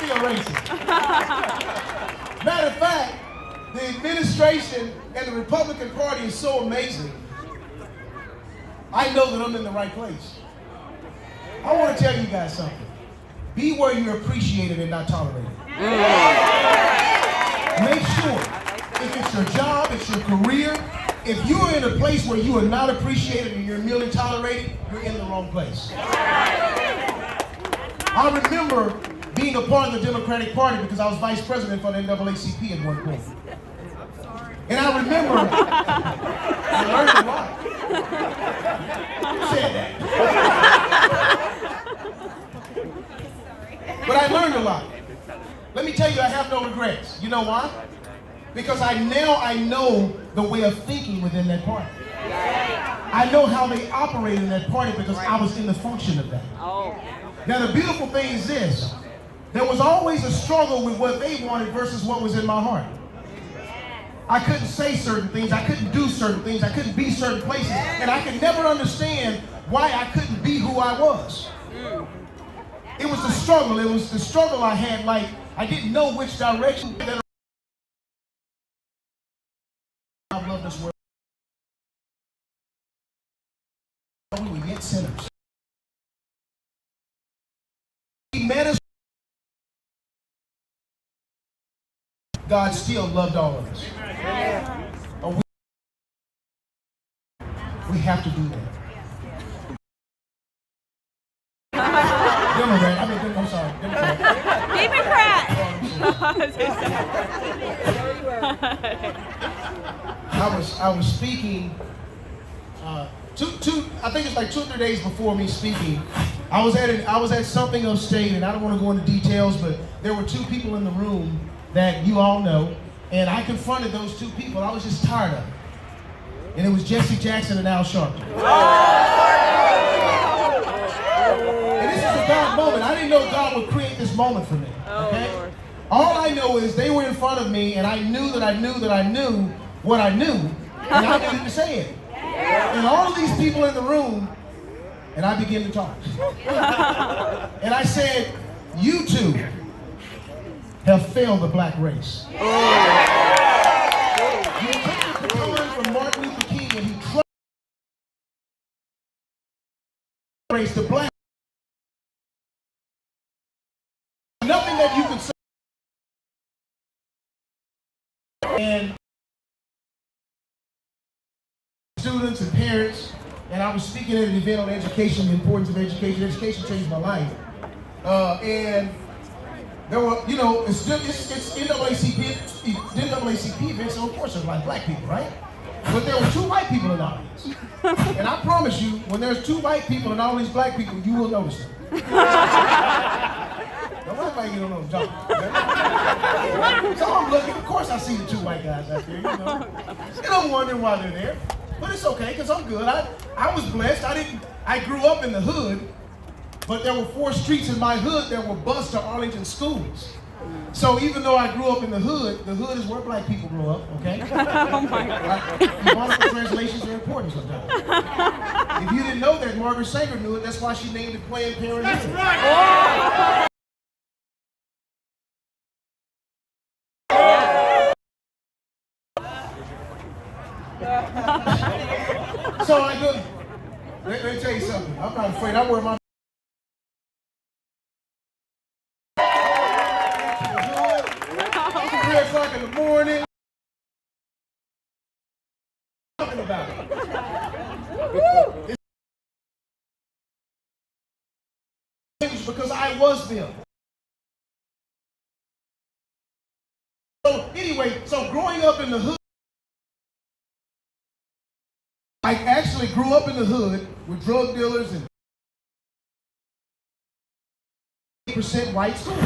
still racist. Matter of fact, the administration and the Republican Party is so amazing. I know that I'm in the right place. I want to tell you guys something. Be where you're appreciated and not tolerated. Make sure, if it's your job, it's your career, if you're in a place where you are not appreciated and you're merely tolerated, you're in the wrong place. I remember being a part of the Democratic Party because I was vice president for the NAACP at one point. And I remember, I learned a lot. Who said that? But I learned a lot. Let me tell you, I have no regrets. You know why? Because I know the way of thinking within that party. I know how they operate in that party because I was in the function of that. Now the beautiful thing is this. There was always a struggle with what they wanted versus what was in my heart. I couldn't say certain things, I couldn't do certain things, I couldn't be certain places, and I could never understand why I couldn't be who I was. It was the struggle. It was the struggle I had, like, I didn't know which direction. I love this world. We were yet sinners. He met us. God still loved all of us. We have to do that. Democrat. I'm sorry. Democrat. I was speaking. I think it's like 2 or 3 days before me speaking. I was at something upstate, and I don't want to go into details, but there were 2 people in the room that you all know, and I confronted those 2 people. I was just tired of it. And it was Jesse Jackson and Al Sharpton. And this is a God moment. I didn't know God would create this moment for me. Okay? All I know is they were in front of me, and I knew that I knew that I knew what I knew, and I didn't say it. And all of these people in the room, and I began to talk. And I said, you 2 have failed the black race. You took the baton from Martin Luther King, and he race the black. Nothing that you can say. And students and parents, and I was speaking at an event on education, the importance of education. Education changed my life. And there were, you know, it's NAACP event, so of course there's a lot of black people, right? But there were 2 white people in the audience. And I promise you, when there's 2 white people and all these black people, you will notice them. Now, why am I you don't know John? So I'm looking, of course I see the 2 white guys out there, you know. And I'm wondering why they're there. But it's okay, because I'm good. I was blessed. I grew up in the hood, but there were 4 streets in my hood that were bused to Arlington schools. So even though I grew up in the hood is where black people grew up, okay? Oh my God. Biblical translations are important sometimes. If you didn't know that, Margaret Sanger knew it. That's why she named it Planned Parenthood. That's right. So I go, let me tell you something. I'm not afraid. I wear my 3 o'clock in the morning. Talking about it. Because I was them. So anyway, so growing up in the hood, I actually grew up in the hood with drug dealers and 8% white school.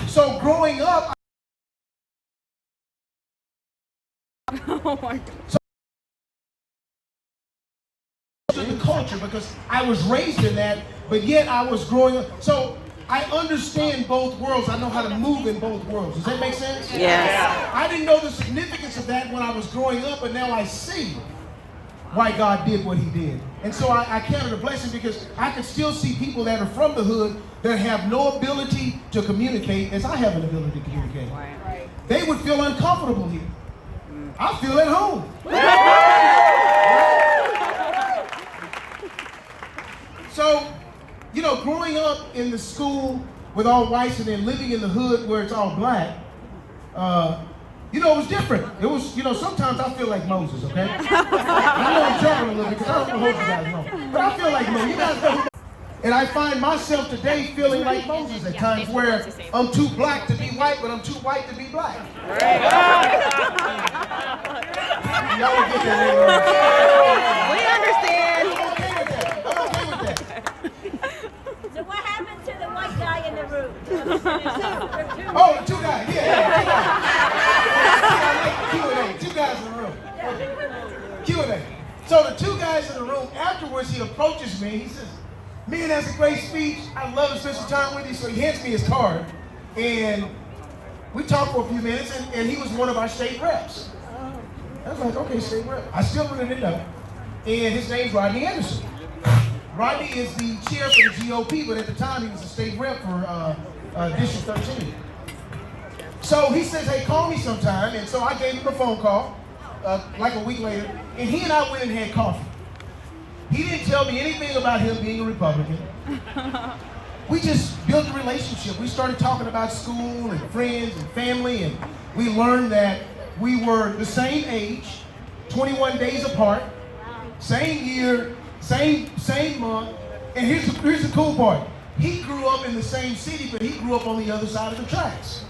So growing up, Oh my God. So the culture, because I was raised in that, but yet I was growing up. So I understand both worlds. I know how to move in both worlds. Does that make sense? Yes. I didn't know the significance of that when I was growing up, but now I see why God did what he did. And so I count it a blessing because I could still see people that are from the hood that have no ability to communicate as I have an ability to communicate. Right. They would feel uncomfortable here. I feel at home. So, you know, growing up in the school with all whites and then living in the hood where it's all black, you know, it was different. It was, you know, sometimes I feel like Moses, okay? I know I'm jumping a little bit because I don't know what you guys know. But I feel like Moses. You guys know who. And I find myself today feeling like Moses at times where I'm too black to be white, but I'm too white to be black. Y'all don't get that We understand. I'm okay with that. I'm okay with that. So what happened to the white guy in the room? Oh, the two guys. Yeah. Q&A. Two guys in the room. Q&A. So the two guys in the room, afterwards he approaches me. He says, "Man, that's a great speech. I'd love to spend some time with you." So he hands me his card. And we talked for a few minutes, and he was one of our state reps. I was like, okay, state rep. I still really didn't know. And his name's Rodney Anderson. Rodney is the chair for the GOP, but at the time he was a state rep for District 13. So he says, "Hey, call me sometime." And so I gave him a phone call like a week later, and he and I went and had coffee. He didn't tell me anything about him being a Republican. We just built a relationship. We started talking about school and friends and family, and we learned that we were the same age, 21 days apart, same year, same month. And here's the cool part. He grew up in the same city, but he grew up on the other side of the tracks.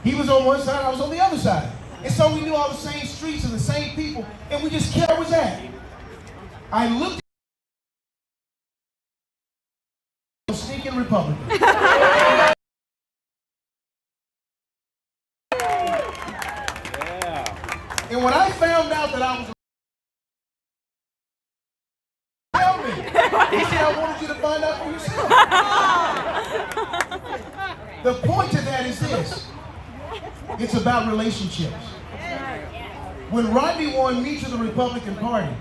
He was on one side, I was on the other side. And so we knew all the same streets and the same people, and we just kept where was at. I looked at a sneaking Republican. And when I found out that I was tell me. He said, "I wanted you to find out for yourself." The point to that is this. It's about relationships. When Rodney won me to the Republican Party,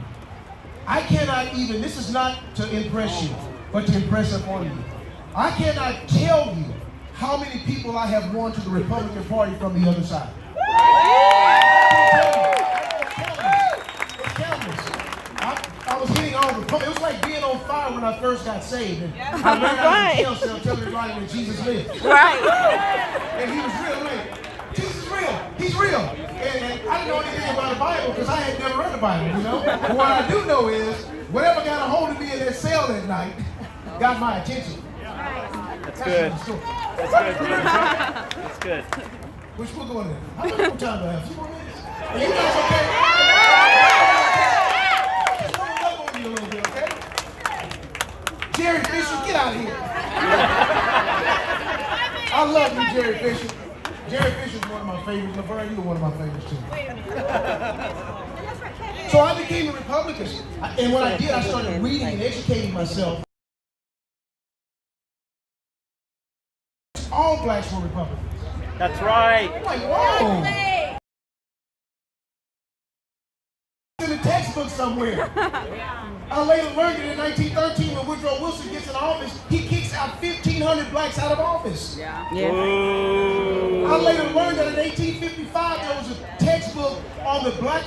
I cannot even, this is not to impress you, but to impress upon you. I cannot tell you how many people I have won to the Republican Party from the other side. It's countless. I was hitting all the, it was like being on fire when I first got saved. And I ran out of the jail cell telling everybody that Jesus lived. Right. And he was real, like, Jesus is real. He's real. And I didn't know anything about the Bible because I had never read the Bible, you know? But what I do know is, whatever got a hold of me in that cell that night got my attention. That's good. That's good. That's good. Which we're going there. How much more time do I have? 2 more minutes? Are you guys okay? Just want to love on you a little bit, okay? Jerry Fisher, get out of here. I love you, Jerry Fisher. Jerry Fisher's one of my favorites. Laverne, you were one of my favorites too. So I became a Republican. And what I did, I started reading and educating myself. All blacks were Republicans. That's right. I'm like, whoa. In the textbook somewhere. I later learned that in 1913 when Woodrow Wilson gets in office, he kicks out 1,500 blacks out of office. Yeah. I later learned that in 1855 there was a textbook on the black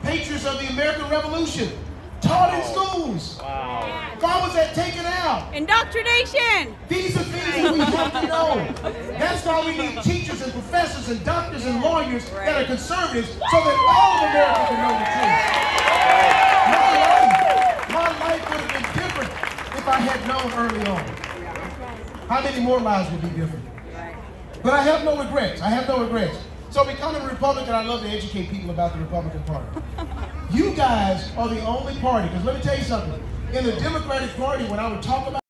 patriots of the American Revolution taught in schools. Wow. Why was that taken out? Indoctrination. These are things that we have to know. That's why we need teachers and professors and doctors and lawyers that are conservatives so that all of America can know the truth. My life would have been different if I had known early on. How many more lives would be different? But I have no regrets. I have no regrets. So becoming a Republican, I love to educate people about the Republican Party. You guys are the only party, because let me tell you something. In the Democratic Party, when I would talk about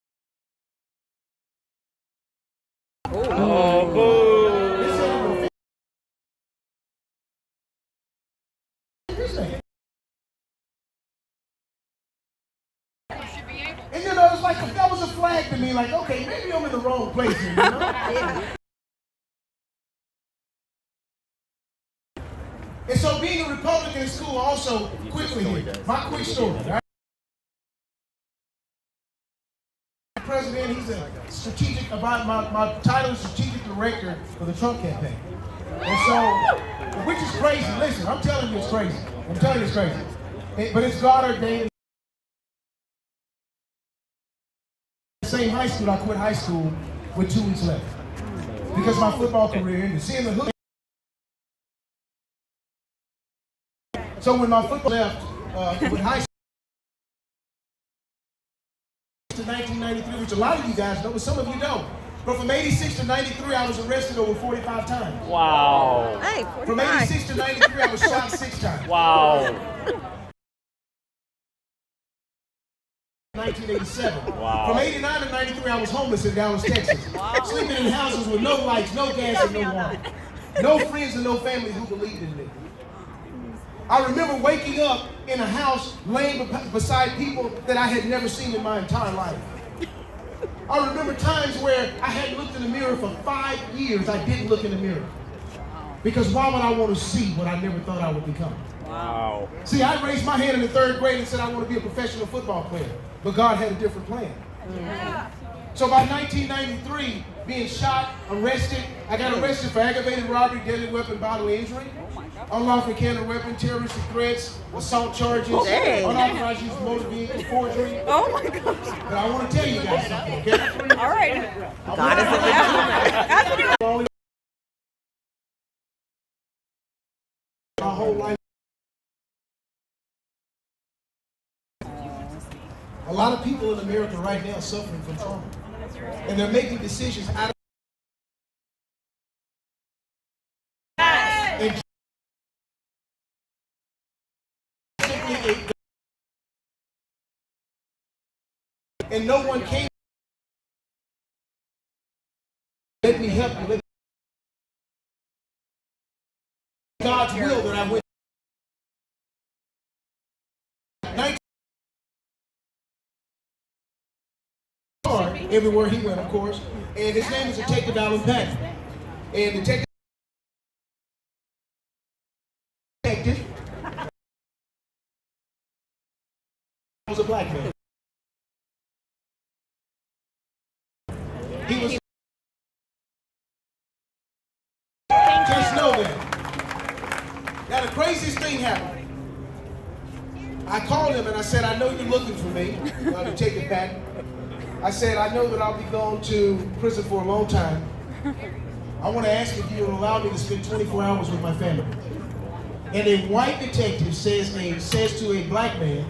and you know, it's like that was a flag to me, like, okay, maybe I'm in the wrong place here, you know? And so being a Republican in school also, quickly here, my quick story, right? man, he's a strategic, my title is strategic director for the Trump campaign. And so, which is crazy. Listen, I'm telling you it's crazy. I'm telling you it's crazy. But it's God ordained. Same high school, I quit high school with 2 weeks left. Because my football career ended. Seeing the hood. So when my football left with high school to 1993, which a lot of you guys know, but some of you don't. But from 86 to 93, I was arrested over 45 times. Wow. Hey, From 86 to 93, I was shot 6 times. Wow. 1987. Wow. From 89 to 93, I was homeless in Dallas, Texas. Sleeping in houses with no lights, no gas, and no water. No friends and no family who believed in me. I remember waking up in a house laying beside people that I had never seen in my entire life. I remember times where I hadn't looked in the mirror for 5 years. I didn't look in the mirror. Because why would I want to see what I never thought I would become? Wow. See, I raised my hand in the 3rd grade and said I want to be a professional football player. But God had a different plan. So by 1993, being shot, arrested, I got arrested for aggravated robbery, deadly weapon, bodily injury, unlawful carrying a weapon, terroristic threats, assault charges, unauthorized use of motor vehicle, forgery. Oh my gosh. But I want to tell you guys something, okay? All right. God is my whole life. A lot of people in America right now are suffering from trauma. And they're making decisions out of and no one came. Let me help you. God's will that I went. Everywhere he went, of course. And his name is Detective Alan Patton. And Detective was a black man. He was. Just know that. Now the craziest thing happened. I called him and I said, I know you're looking for me, Detective Patton. I said, I know that I'll be going to prison for a long time. I want to ask if you will allow me to spend 24 hours with my family. And a white detective says to a black man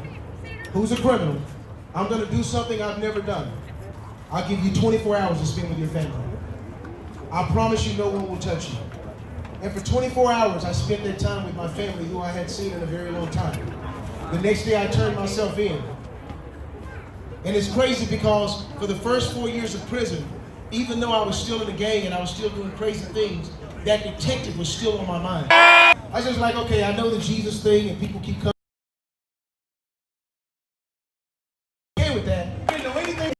who's a criminal, I'm going to do something I've never done. I'll give you 24 hours to spend with your family. I promise you no one will touch you. And for 24 hours, I spent that time with my family who I hadn't seen in a very long time. The next day, I turned myself in. And it's crazy because for the first 4 years of prison, even though I was still in the gang and I was still doing crazy things, that detective was still on my mind. I was just like, okay, I know the Jesus thing and people keep coming. Okay with that. I didn't know anything.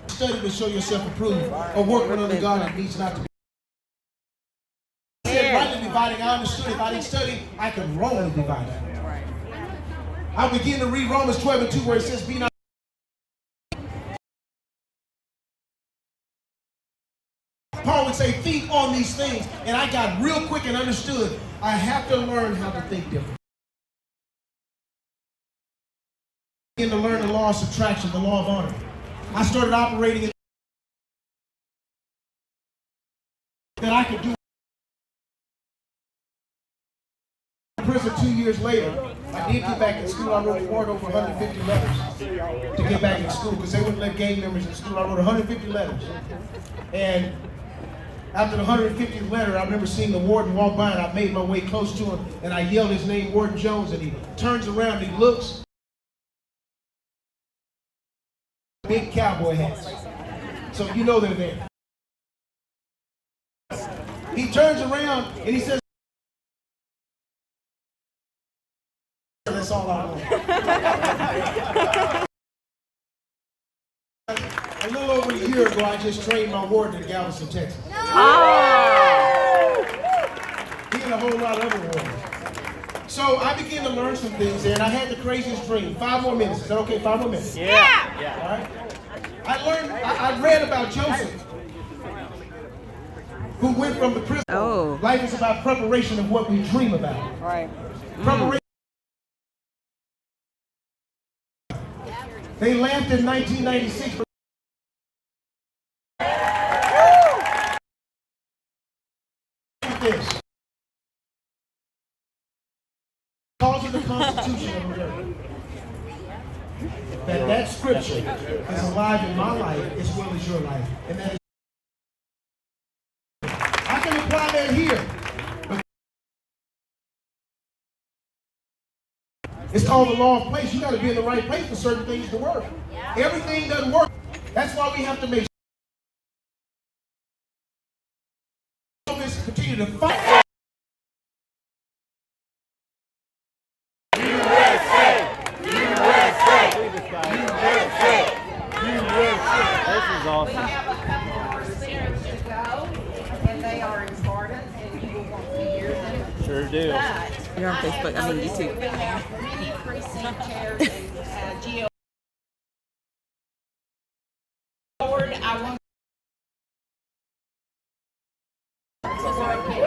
Study to show yourself approved or work with other God that needs not to be. I said rightly dividing, I understood if I didn't study, I could wrongly divide it. I begin to read Romans 12:2 where it says, be not. Paul would say, think on these things. And I got real quick and understood, I have to learn how to think different. I began to learn the law of subtraction, the law of honor. I started operating in that I could do. Prison 2 years later, I did get back in school. I wrote a warrant over 150 letters to get back in school because they wouldn't let gang members in school. I wrote 150 letters. And after the 150th letter, I remember seeing the warden walk by and I made my way close to him and I yelled his name, Warden Jones, and he turns around and he looks. Big cowboy hats. So you know they're there. He turns around and he says, that's all I want. A little over a year ago, I just trained my warden in Galveston, Texas. Oh. He and a whole lot of other wardens. So I began to learn some things there, and I had the craziest dream. 5 more minutes. Is that okay? 5 more minutes. Yeah. All right. I read about Joseph, who went from the prison. Oh. Life is about preparation of what we dream about. Right. Preparation. They laughed in 1996. This. Because of the Constitution of America. That scripture is alive in my life as well as your life. And that is, I can apply that here. But it's called the law of place. You got to be in the right place for certain things to work. Everything doesn't work. That's why we have to make sure this continue to fight. This is awesome. We have a couple more centers to go, and they are important, and you will want to hear them. Sure do. But You're on Facebook, I mean YouTube. we have many precinct chairs and GO. Lord, I want to